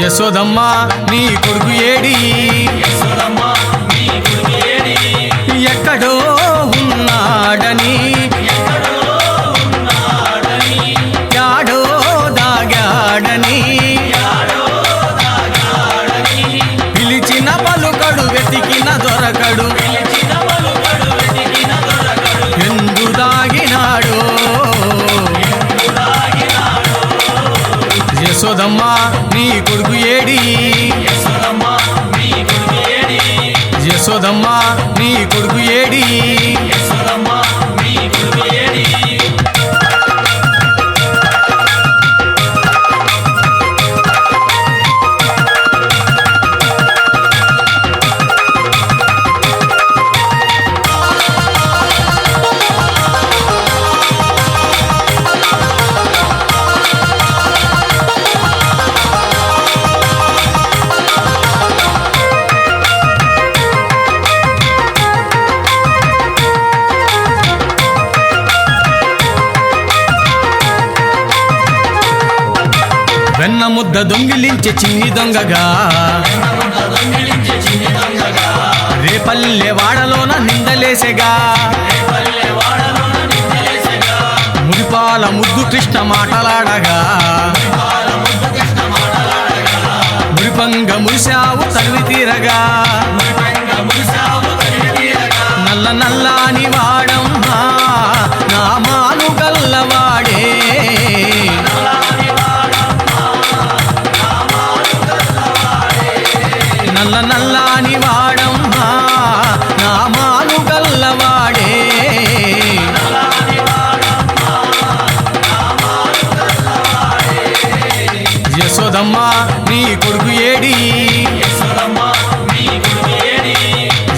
యశోదమ్మ నీ కొడుకు ఏడి ఎక్కడో ఉన్నాడని యాడో దాగాడని పిలిచిన పలుకడు వెతికిన దొరకడు ఎందు దాగినాడో యశోదమ్మ నీ కొడుకు ఏడి యశోదమ్మ నీ కొడుకు ఏడి వెన్న ముద్ద దొంగిలించే చిన్ని దొంగగా రేపల్లె వాడలోన నిందలేసెగా మురిపాల ముద్దు కృష్ణ మాటలాడగా మురిపంగ మురిశావు తనివి తీరగా నల్ల నల్లాని వాడమ్మా నా మాను గల్లవాడే నల్ల నల్లాని వాడమ్మా నా మాను గల్లవాడే యశోదమ్మ నీ కొడుకు ఏడి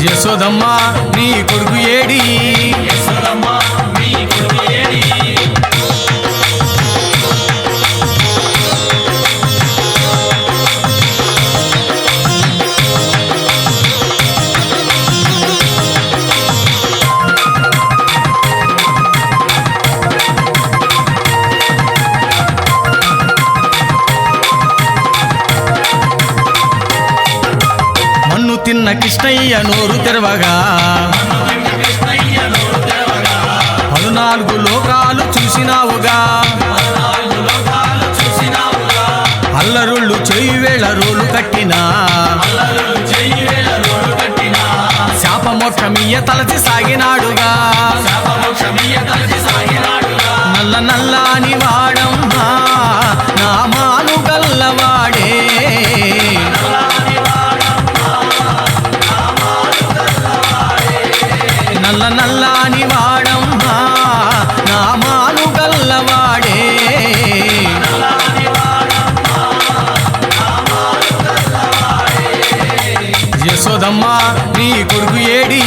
యశోదమ్మ నీ కొడుకు ఏడి తిన్న కృష్ణయ్య నోరు తెరవగా 14 లోకాలు చూసినావుగా అల్లరుళ్ళు చెయ్యి వేళ రోలు కట్టినా శాపమోక్షమియ్య తలచి సాగినాడుగా నల్ల నల్లాని వాడమ్మా నా మాను గల్లవాడే నల్ల నల్లాని వాడమ్మా నా మాను గల్లవాడే యశోదమ్మ నీ కొడుకు ఏడి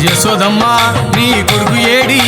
యశోదమ్మ నీ కొడుకు ఏడి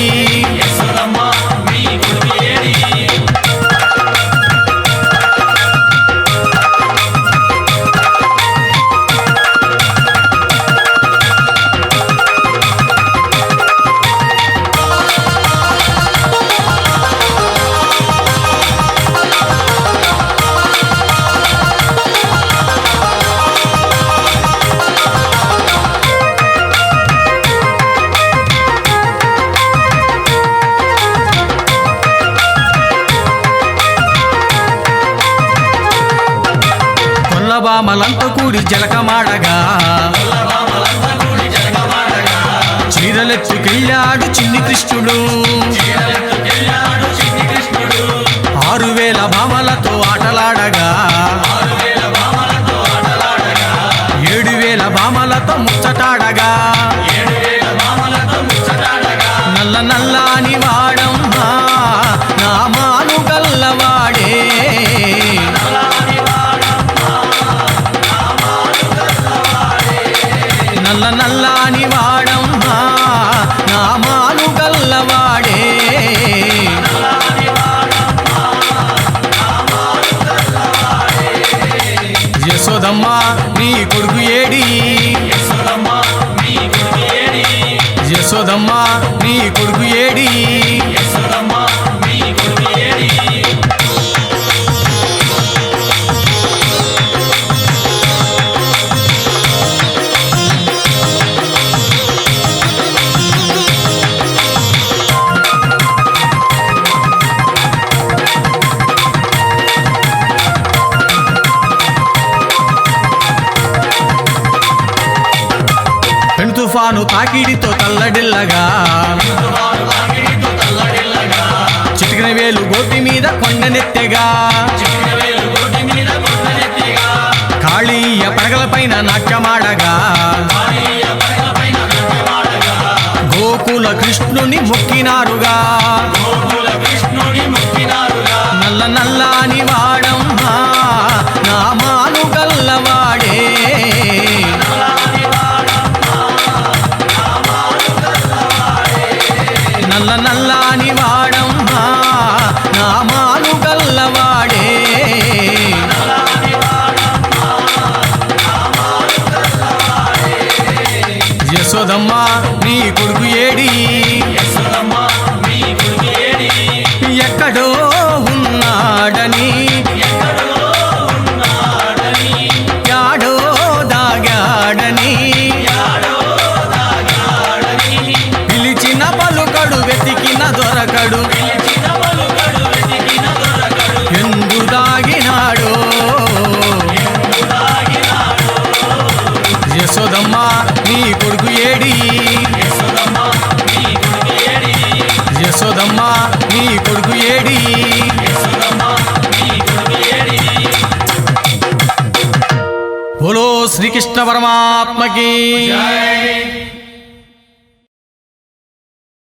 బామలంతా కూడి జలకమాడగా చీరలెత్తుకెళ్ళాడు చిన్ని కృష్ణుడు 6000 భామలతో ఆటలాడగా 7000 భామలతో ముచ్చటాడగా నల్ల నల్లాని వాడమ్మా నా మాను గల్లవాడే నల్ల నల్లాని వాడమ్మా నా మాను గల్లవాడే యశోదమ్మ నీ కొడుకు ఏడి యశోదమ్మ నీ కొడుకు ఏడి తుఫాను తాకిడితో తల్లడిల్లగా చిటికిన వేలు గోటి మీద కొండనెత్తెగా కాళీయ పడగలపైన నాట్యమాడగా గోకుల కృష్ణుని మొక్కినారుగా నల్ల నల్లాని వాడమ్మా నామాలు గల్లవాడే నల్ల నల్లాని వాడమ్మా నామాలు గల్లవాడే యశోదమ్మ నీ కొడుకు ఏడి ఎక్కడో ఉన్నాడని యాడో దాగాడని పిలిచిన పలుకడు వెతికిన దొరకడు ఎందు దాగినాడో యశోదమ్మ నీ కొడుకు ఏడి యశోదమ్మ నీ కొడుకు ఏడి బోలో శ్రీకృష్ణ పరమాత్మకి